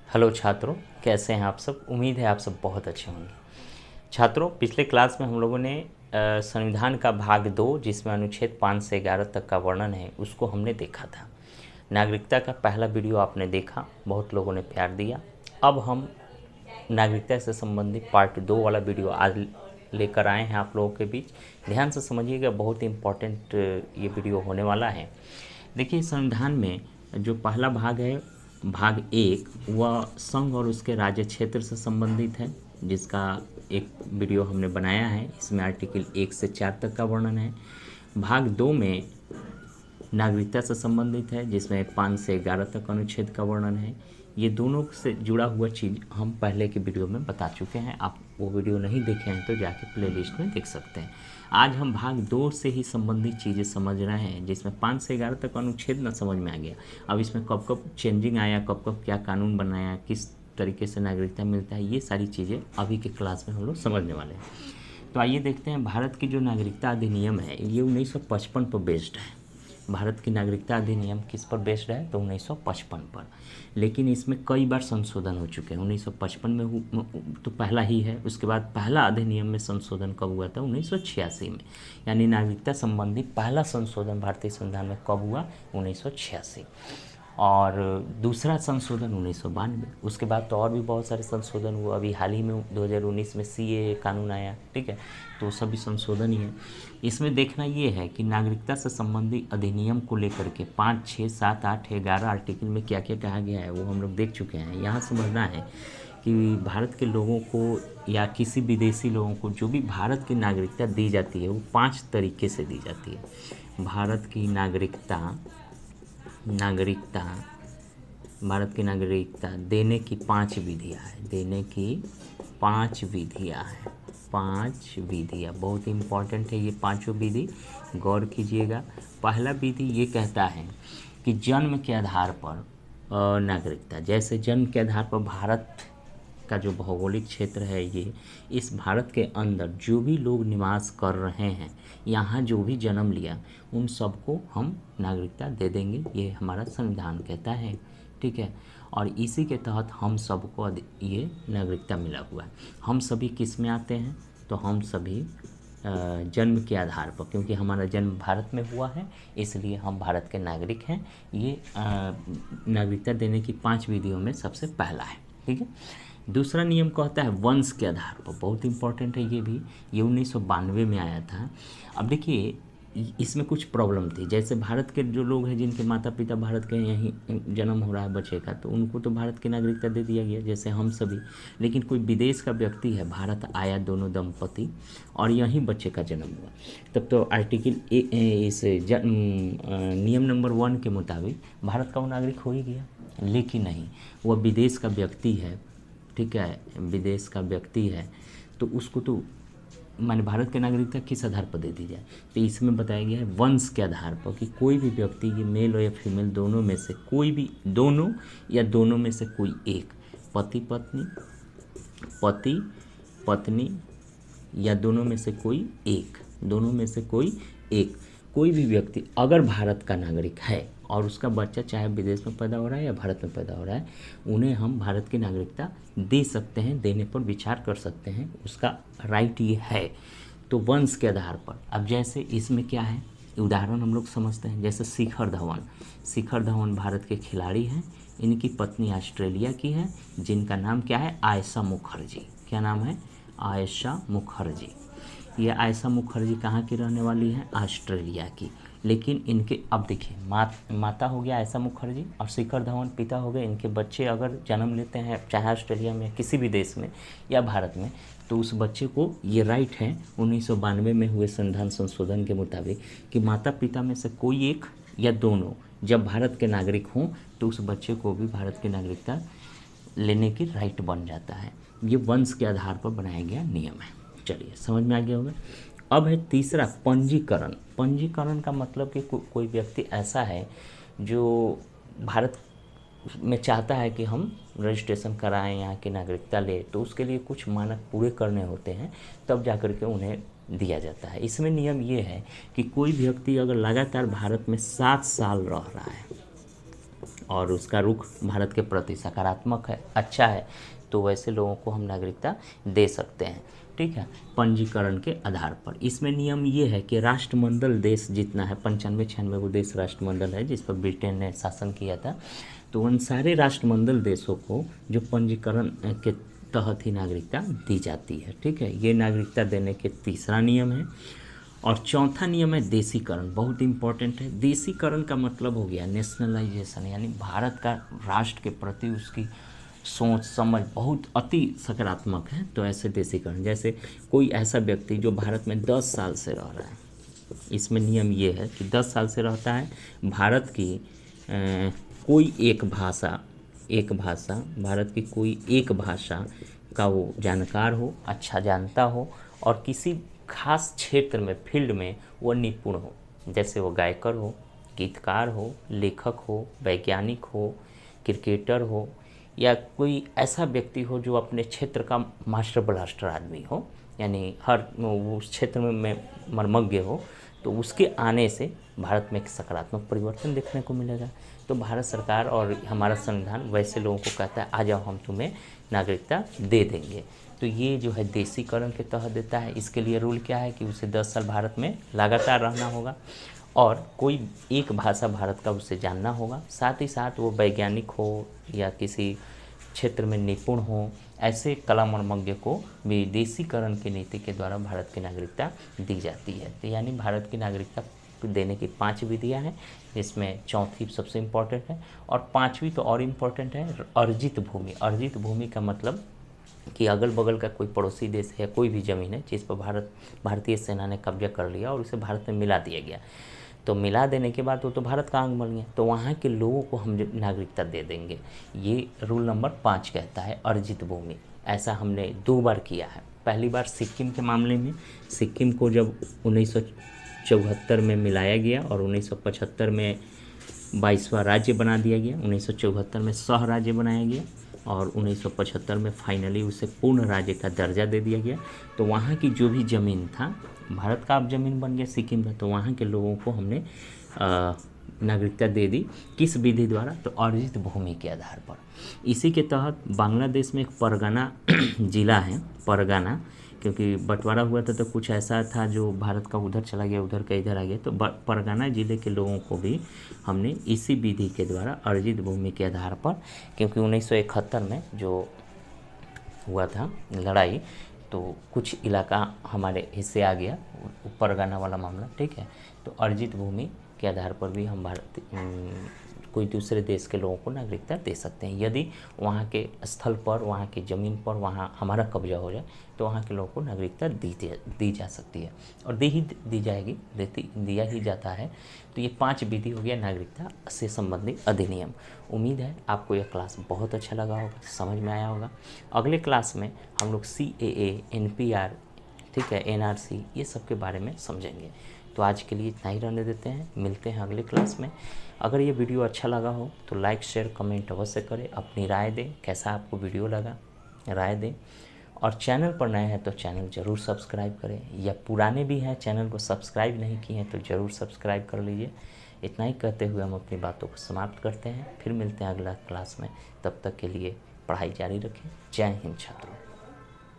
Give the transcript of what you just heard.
Hello छात्रों, कैसे हैं आप सब। उम्मीद है आप सब बहुत अच्छे होंगे। छात्रों, पिछले क्लास में हम लोगों ने संविधान का भाग 2 जिसमें अनुच्छेद 5 से 11 तक का वर्णन है उसको हमने देखा था। नागरिकता का पहला वीडियो आपने देखा, बहुत लोगों ने प्यार दिया। अब हम नागरिकता से संबंधित पार्ट 2 वाला वीडियो आज लेकर आए हैं आप लोगों के बीच। ध्यान से समझिएगा, बहुत ही इम्पोर्टेंट ये वीडियो होने वाला है। देखिए, संविधान में जो पहला भाग है, भाग 1, वह संघ और उसके राज्य क्षेत्र से संबंधित है, जिसका एक वीडियो हमने बनाया है। इसमें आर्टिकल 1 से 4 तक का वर्णन है। भाग 2 में नागरिकता से संबंधित है, जिसमें 5 से 11 तक अनुच्छेद का वर्णन है। ये दोनों से जुड़ा हुआ चीज़ हम पहले के वीडियो में बता चुके हैं। आप वो वीडियो नहीं देखे हैं तो जाके प्लेलिस्ट में देख सकते हैं। आज हम भाग 2 से ही संबंधित चीज़ें समझ रहे हैं, जिसमें 5 से 11 तक अनुच्छेद न समझ में आ गया। अब इसमें कब कब चेंजिंग आया, कब कब क्या कानून बनाया, किस तरीके से नागरिकता मिलता है, ये सारी चीज़ें अभी के क्लास में हम लोग समझने वाले हैं। तो आइए देखते हैं। भारत की जो नागरिकता अधिनियम है ये 1955 पर बेस्ड है। भारत की नागरिकता अधिनियम किस पर बेस्ड है? तो 1955 पर। लेकिन इसमें कई बार संशोधन हो चुके हैं। 1955 में तो पहला ही है। उसके बाद पहला अधिनियम में संशोधन कब हुआ था? 1986 में। यानी नागरिकता संबंधी पहला संशोधन भारतीय संविधान में कब हुआ? 1986। और दूसरा संशोधन 1992। उसके बाद तो और भी बहुत सारे संशोधन हुए। अभी हाल ही में 2019 में CAA कानून आया, ठीक है, तो सभी संशोधन ही है। इसमें देखना ये है कि नागरिकता से संबंधित अधिनियम को लेकर के 5, 6, 7, 8, 11 आर्टिकल में क्या क्या कहा गया है वो हम लोग देख चुके हैं। यहाँ समझना है कि भारत के लोगों को या किसी विदेशी लोगों को जो भी भारत की नागरिकता दी जाती है वो 5 तरीके से दी जाती है। भारत की नागरिकता भारत की नागरिकता देने की 5 विधियाँ हैं। देने की 5 विधियाँ हैं। 5 विधियाँ बहुत इम्पॉर्टेंट है। ये पांचों विधि गौर कीजिएगा। पहला विधि ये कहता है कि जन्म के आधार पर नागरिकता, जैसे जन्म के आधार पर भारत का जो भौगोलिक क्षेत्र है, ये इस भारत के अंदर जो भी लोग निवास कर रहे हैं, यहाँ जो भी जन्म लिया, उन सबको हम नागरिकता दे देंगे, ये हमारा संविधान कहता है, ठीक है। और इसी के तहत हम सबको ये नागरिकता मिला हुआ है। हम सभी किस में आते हैं? तो हम सभी जन्म के आधार पर, क्योंकि हमारा जन्म भारत में हुआ है इसलिए हम भारत के नागरिक हैं। ये नागरिकता देने की 5 विधियों में सबसे पहला है, ठीक है। दूसरा नियम कहता है वंश के आधार पर। बहुत इंपॉर्टेंट है ये भी। ये 1992 में आया था। अब देखिए, इसमें कुछ प्रॉब्लम थी। जैसे भारत के जो लोग हैं जिनके माता पिता भारत के यहीं जन्म हो रहा है बच्चे का, तो उनको तो भारत की नागरिकता दे दिया गया, जैसे हम सभी। लेकिन कोई विदेश का व्यक्ति है, भारत आया दोनों दंपति और यहीं बच्चे का जन्म हुआ, तब तो आर्टिकल इस नियम नंबर 1 के मुताबिक भारत का वो नागरिक हो ही गया। लेकिन नहीं, वह विदेश का व्यक्ति है, ठीक है, विदेश का व्यक्ति है, तो उसको तो माने भारत की नागरिकता किस आधार पर दे दी जाए? तो इसमें बताया गया है वंश के आधार पर, कि कोई भी व्यक्ति, ये मेल और या फीमेल दोनों में से कोई भी, दोनों या दोनों में से कोई एक, पति पत्नी या दोनों में से कोई एक, कोई भी व्यक्ति अगर भारत का नागरिक है और उसका बच्चा चाहे विदेश में पैदा हो रहा है या भारत में पैदा हो रहा है, उन्हें हम भारत की नागरिकता दे सकते हैं, देने पर विचार कर सकते हैं, उसका राइट ये है। तो वंश के आधार पर। अब जैसे इसमें क्या है, उदाहरण हम लोग समझते हैं। जैसे शिखर धवन भारत के खिलाड़ी हैं। इनकी पत्नी ऑस्ट्रेलिया की है, जिनका नाम क्या है? आयशा मुखर्जी। क्या नाम है? आयशा मुखर्जी। ये आयशा मुखर्जी कहाँ की रहने वाली है? ऑस्ट्रेलिया की। लेकिन इनके, अब देखिए, माता हो गया आयशा मुखर्जी और शिखर धवन पिता हो गए। इनके बच्चे अगर जन्म लेते हैं चाहे ऑस्ट्रेलिया में, किसी भी देश में या भारत में, तो उस बच्चे को ये राइट है 1992 में हुए संविधान संशोधन के मुताबिक कि माता पिता में से कोई एक या दोनों जब भारत के नागरिक हों तो उस बच्चे को भी भारत की नागरिकता लेने की राइट बन जाता है। ये वंश के आधार पर बनाया गया नियम है। चलिए, समझ में आ गया होगा। अब है तीसरा, पंजीकरण का मतलब कि कोई व्यक्ति ऐसा है जो भारत में चाहता है कि हम रजिस्ट्रेशन कराएं, यहाँ की नागरिकता ले, तो उसके लिए कुछ मानक पूरे करने होते हैं, तब जाकर के उन्हें दिया जाता है। इसमें नियम ये है कि कोई व्यक्ति अगर लगातार भारत में 7 साल रह रहा है, और उसका रुख भारत के प्रति सकारात्मक है, अच्छा है, तो वैसे लोगों को हम नागरिकता दे सकते हैं। ठीक है, पंजीकरण के आधार पर। इसमें नियम ये है कि राष्ट्रमंडल देश जितना है, 95-96 वो देश राष्ट्रमंडल है जिस पर ब्रिटेन ने शासन किया था, तो उन सारे राष्ट्रमंडल देशों को जो पंजीकरण के तहत ही नागरिकता दी जाती है। ठीक है, ये नागरिकता देने के तीसरा नियम है। और चौथा नियम है देशीकरण, बहुत इंपॉर्टेंट है। देशीकरण का मतलब हो गया नेशनलाइजेशन, यानी भारत का राष्ट्र के प्रति उसकी सोच समझ बहुत अति सकारात्मक है। तो ऐसे देशीकरण, जैसे कोई ऐसा व्यक्ति जो भारत में 10 साल से रह रहा है, इसमें नियम ये है कि 10 साल से रहता है, भारत की कोई एक भाषा भारत की कोई एक भाषा का वो जानकार हो, अच्छा जानता हो, और किसी खास क्षेत्र में, फील्ड में वो निपुण हो, जैसे वो गायकर हो, गीतकार हो, लेखक हो, वैज्ञानिक हो, क्रिकेटर हो, या कोई ऐसा व्यक्ति हो जो अपने क्षेत्र का मास्टर ब्लास्टर आदमी हो, यानी हर उस क्षेत्र में मर्मज्ञ हो, तो उसके आने से भारत में एक सकारात्मक परिवर्तन देखने को मिलेगा। तो भारत सरकार और हमारा संविधान वैसे लोगों को कहता है आ जाओ हम तुम्हें नागरिकता दे देंगे। तो ये जो है देशीकरण के तहत देता है। इसके लिए रूल क्या है कि उसे 10 साल भारत में लगातार रहना होगा और कोई एक भाषा भारत का उसे जानना होगा, साथ ही साथ वो वैज्ञानिक हो या किसी क्षेत्र में निपुण हो, ऐसे कला मर्मज्ञ को भी देशीकरण की नीति के द्वारा भारत की नागरिकता दी जाती है। तो यानी भारत की नागरिकता देने की 5 विधियां हैं, इसमें चौथी सबसे इम्पोर्टेंट है, और 5वीं तो और इम्पोर्टेंट है, अर्जित भूमि। अर्जित भूमि का मतलब कि अगल बगल का कोई पड़ोसी देश है, कोई भी ज़मीन है जिस पर भारतीय सेना ने कब्जा कर लिया और उसे भारत में मिला दिया गया, तो मिला देने के बाद वो तो भारत का अंग बन गया, तो वहाँ के लोगों को हम नागरिकता दे देंगे। ये रूल नंबर 5 कहता है, अर्जित भूमि। ऐसा हमने 2 बार किया है। पहली बार सिक्किम के मामले में, सिक्किम को जब 1974 में मिलाया गया और 1975 में 22वां राज्य बना दिया गया, 1974 में सह राज्य बनाया गया और 1975 में फाइनली उसे पूर्ण राज्य का दर्जा दे दिया गया। तो वहाँ की जो भी ज़मीन था, भारत का अब ज़मीन बन गया सिक्किम का, तो वहाँ के लोगों को हमने नागरिकता दे दी। किस विधि द्वारा? तो अर्जित भूमि के आधार पर। इसी के तहत बांग्लादेश में एक परगना ज़िला है, परगना, क्योंकि बंटवारा हुआ था तो कुछ ऐसा था जो भारत का उधर चला गया, उधर का इधर आ गया, तो परगना ज़िले के लोगों को भी हमने इसी विधि के द्वारा अर्जित भूमि के आधार पर, क्योंकि 1971 में जो हुआ था लड़ाई, तो कुछ इलाका हमारे हिस्से आ गया, परगना वाला मामला, ठीक है। तो अर्जित भूमि के आधार पर भी हम कोई दूसरे देश के लोगों को नागरिकता दे सकते हैं। यदि वहाँ के स्थल पर, वहाँ की ज़मीन पर, वहाँ हमारा कब्जा हो जाए, तो वहाँ के लोगों को नागरिकता दी जा सकती है और दी जाएगी, दिया ही जाता है। तो ये 5 विधि हो गया नागरिकता से संबंधित अधिनियम। उम्मीद है आपको यह क्लास बहुत अच्छा लगा होगा, समझ में आया होगा। अगले क्लास में हम लोग CAA, NPR, ठीक है, NRC, ये सब के बारे में समझेंगे। तो आज के लिए इतना ही रहने देते हैं, मिलते हैं अगले क्लास में। अगर ये वीडियो अच्छा लगा हो तो लाइक शेयर कमेंट अवश्य करें, अपनी राय दें, कैसा आपको वीडियो लगा राय दें, और चैनल पर नए हैं तो चैनल ज़रूर सब्सक्राइब करें, या पुराने भी हैं चैनल को सब्सक्राइब नहीं किए हैं तो ज़रूर सब्सक्राइब कर लीजिए। इतना ही कहते हुए हम अपनी बातों को समाप्त करते हैं, फिर मिलते हैं अगला क्लास में। तब तक के लिए पढ़ाई जारी रखें। जय हिंद छात्रों।